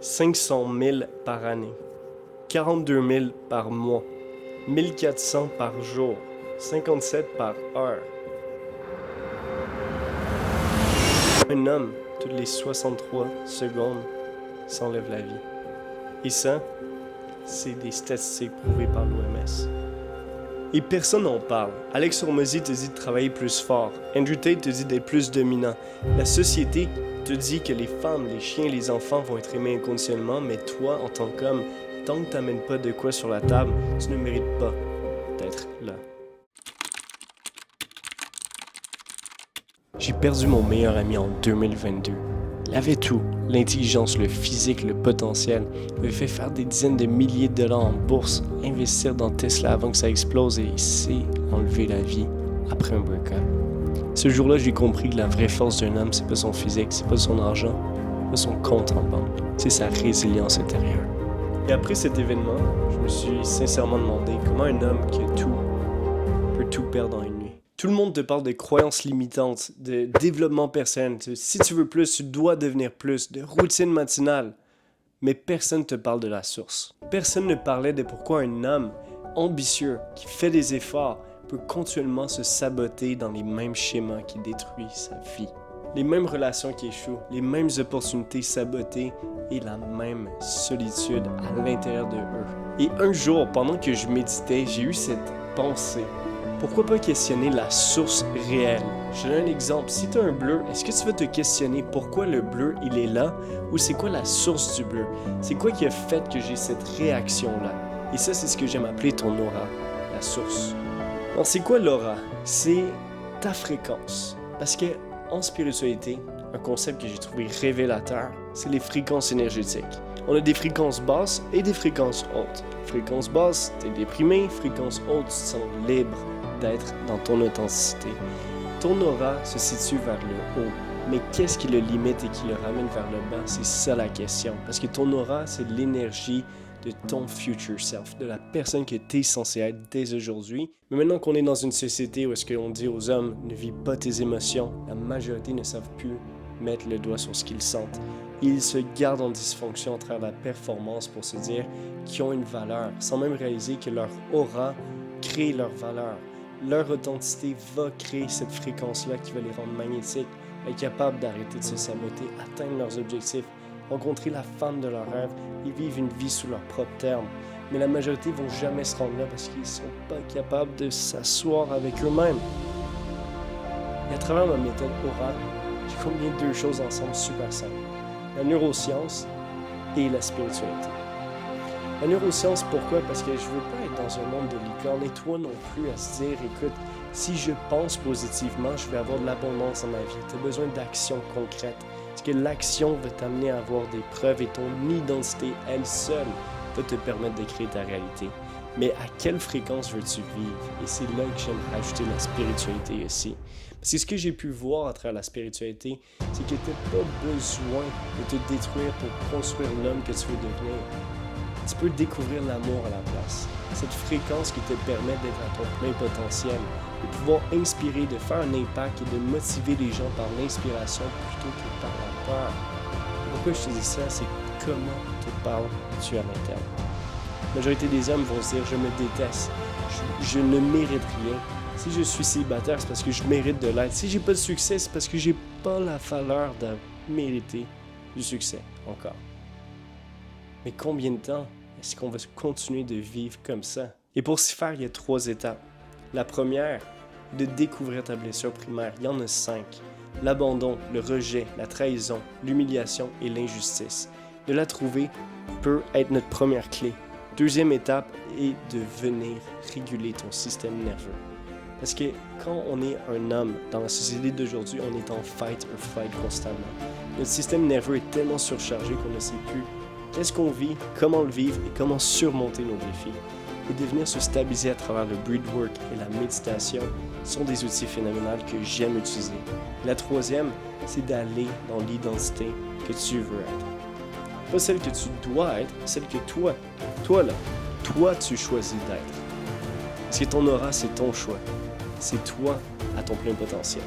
500 000 par année, 42 000 par mois, 1400 par jour, 57 par heure. Un homme, toutes les 63 secondes, s'enlève la vie. Et ça, c'est des statistiques prouvées par l'OMS. Et personne n'en parle. Alex Hormozy te dit de travailler plus fort. Andrew Tate te dit d'être plus dominant. La société te dit que les femmes, les chiens, les enfants vont être aimés inconditionnellement, mais toi, en tant qu'homme, tant que t'amènes pas de quoi sur la table, tu ne mérites pas d'être là. J'ai perdu mon meilleur ami en 2022. Il avait tout, l'intelligence, le physique, le potentiel. Il m'avait fait faire des dizaines de milliers de dollars en bourse, investir dans Tesla avant que ça explose et il s'est enlevé la vie après un break-up. Ce jour-là, j'ai compris que la vraie force d'un homme, c'est pas son physique, c'est pas son argent, c'est pas son compte en banque, c'est sa résilience intérieure. Et après cet événement, je me suis sincèrement demandé comment un homme qui a tout peut tout perdre en une nuit. Tout le monde te parle de croyances limitantes, de développement personnel. Si tu veux plus, tu dois devenir plus, de routine matinale. Mais personne ne te parle de la source. Personne ne parlait de pourquoi un homme ambitieux, qui fait des efforts, peut continuellement se saboter dans les mêmes schémas qui détruisent sa vie. Les mêmes relations qui échouent, les mêmes opportunités sabotées et la même solitude à l'intérieur de eux. Et un jour, pendant que je méditais, j'ai eu cette pensée. Pourquoi pas questionner la source réelle? Je donne un exemple. Si tu as un bleu, est-ce que tu vas te questionner pourquoi le bleu il est là ou c'est quoi la source du bleu? C'est quoi qui a fait que j'ai cette réaction-là? Et ça, c'est ce que j'aime appeler ton aura, la source. Alors, c'est quoi l'aura? C'est ta fréquence. Parce que en spiritualité, un concept que j'ai trouvé révélateur, c'est les fréquences énergétiques. On a des fréquences basses et des fréquences hautes. Fréquence basse, t'es déprimé. Fréquence haute, tu te sens libre d'être dans ton authenticité. Ton aura se situe vers le haut. Mais qu'est-ce qui le limite et qui le ramène vers le bas? C'est ça la question. Parce que ton aura, c'est l'énergie de ton future self, de la personne que tu es censé être dès aujourd'hui. Mais maintenant qu'on est dans une société où est-ce qu'on dit aux hommes « ne vis pas tes émotions », la majorité ne savent plus mettre le doigt sur ce qu'ils sentent. Ils se gardent en dysfonction à travers la performance pour se dire qu'ils ont une valeur, sans même réaliser que leur aura crée leur valeur. Leur authenticité va créer cette fréquence-là qui va les rendre magnétiques, être capables d'arrêter de se saboter, atteindre leurs objectifs, rencontrer la femme de leur rêve et vivre une vie sous leurs propres termes. Mais la majorité ne vont jamais se rendre là parce qu'ils ne sont pas capables de s'asseoir avec eux-mêmes. Et à travers ma méthode orale, j'ai combiné deux choses ensemble super simples. La neuroscience et la spiritualité. La neuroscience, pourquoi? Parce que je veux pas être dans un monde de licorne et toi non plus à se dire, écoute, si je pense positivement, je vais avoir de l'abondance dans ma vie. Tu as besoin d'actions concrètes. Parce que l'action va t'amener à avoir des preuves et ton identité, elle seule, va te permettre de créer ta réalité. Mais à quelle fréquence veux-tu vivre? Et c'est là que j'aime ajouter la spiritualité aussi. Parce que ce que j'ai pu voir à travers la spiritualité, c'est que tu n'as pas besoin de te détruire pour construire l'homme que tu veux devenir. Tu peux découvrir l'amour à la place. Cette fréquence qui te permet d'être à ton plein potentiel, de pouvoir inspirer, de faire un impact et de motiver les gens par l'inspiration plutôt que par la peur. Pourquoi je te dis ça? C'est comment te parles-tu à l'interne. La majorité des hommes vont se dire « je me déteste, je ne mérite rien ». Si je suis célibataire, c'est parce que je mérite de l'être. Si j'ai pas de succès, c'est parce que j'ai pas la valeur de mériter du succès encore. Mais combien de temps est-ce qu'on va continuer de vivre comme ça? Et pour s'y faire, il y a 3 étapes. La première, de découvrir ta blessure primaire. Il y en a 5. L'abandon, le rejet, la trahison, l'humiliation et l'injustice. De la trouver peut être notre première clé. Deuxième étape est de venir réguler ton système nerveux. Parce que quand on est un homme, dans la société d'aujourd'hui, on est en fight or flight constamment. Notre système nerveux est tellement surchargé qu'on ne sait plus qu'est-ce qu'on vit, comment le vivre et comment surmonter nos défis. Et de venir se stabiliser à travers le breathwork et la méditation sont des outils phénoménaux que j'aime utiliser. La troisième, c'est d'aller dans l'identité que tu veux être. Pas celle que tu dois être, celle que toi tu choisis d'être. Parce que ton aura, c'est ton choix. C'est toi à ton plein potentiel.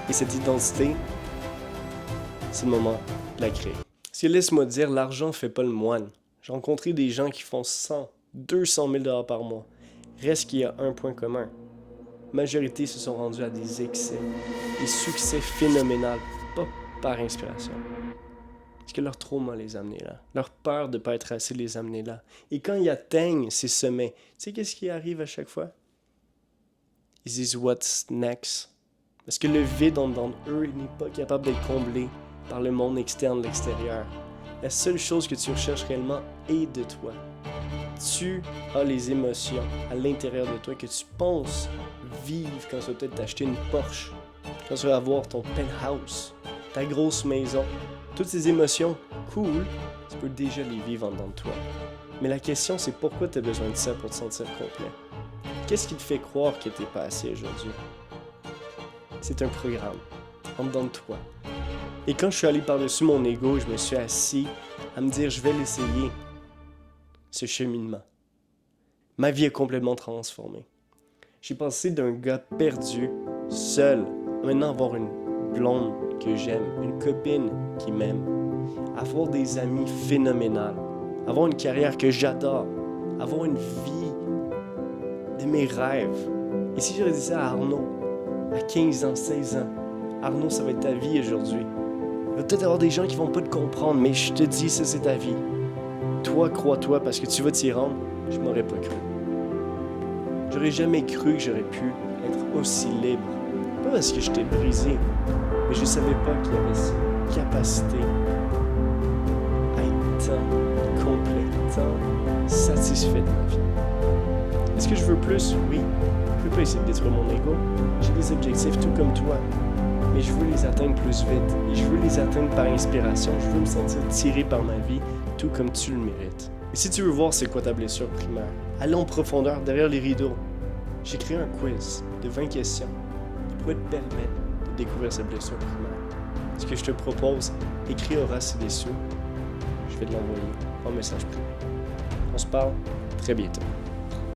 Et cette identité, c'est le moment de la créer. Parce que laisse-moi te dire, l'argent fait pas le moine. J'ai rencontré des gens qui font 100, 200 000 $ par mois. Reste qu'il y a un point commun. La majorité se sont rendus à des excès, des succès phénoménaux, pas par inspiration. Parce que leur trauma les a amenés là. Leur peur de ne pas être assez les a amenés là. Et quand ils atteignent ces sommets, tu sais qu'est-ce qui arrive à chaque fois? Ils disent « What's next? » Parce que le vide en dedans d'eux, il n'est pas capable d'être comblé par le monde externe de l'extérieur. La seule chose que tu recherches réellement est de toi. Tu as les émotions à l'intérieur de toi que tu penses vivre quand tu vas peut-être t'acheter une Porsche, quand tu vas avoir ton penthouse, ta grosse maison. Toutes ces émotions, cool, tu peux déjà les vivre en dedans de toi. Mais la question, c'est pourquoi tu as besoin de ça pour te sentir complet? Qu'est-ce qui te fait croire que tu n'es pas assez aujourd'hui? C'est un programme, en dedans de toi. Et quand je suis allé par-dessus mon ego, je me suis assis à me dire, je vais l'essayer, ce cheminement. Ma vie est complètement transformée. J'ai passé d'un gars perdu, seul, à maintenant avoir une blonde que j'aime, une copine qui m'aime, avoir des amis phénoménales, avoir une carrière que j'adore, avoir une vie de mes rêves. Et si j'aurais dit ça à Arnaud, à 15 ans, 16 ans, Arnaud, ça va être ta vie aujourd'hui. Il va peut-être avoir des gens qui vont pas te comprendre, mais je te dis, ça c'est ta vie. Toi, crois-toi, parce que tu vas t'y rendre, je m'aurais pas cru. J'aurais jamais cru que j'aurais pu être aussi libre. Pas parce que j'étais brisé, mais je savais pas qu'il y avait cette capacité à être tant complet, tant satisfait de ma vie. Est-ce que je veux plus? Oui. Je veux pas essayer de détruire mon ego. J'ai des objectifs tout comme toi. Mais je veux les atteindre plus vite. Et je veux les atteindre par inspiration. Je veux me sentir tiré par ma vie, tout comme tu le mérites. Et si tu veux voir c'est quoi ta blessure primaire, allez en profondeur derrière les rideaux. J'ai créé un quiz de 20 questions qui pourrait te permettre de découvrir cette blessure primaire. Ce que je te propose, écris Horace ci-dessous. Je vais te l'envoyer en message privé. On se parle très bientôt.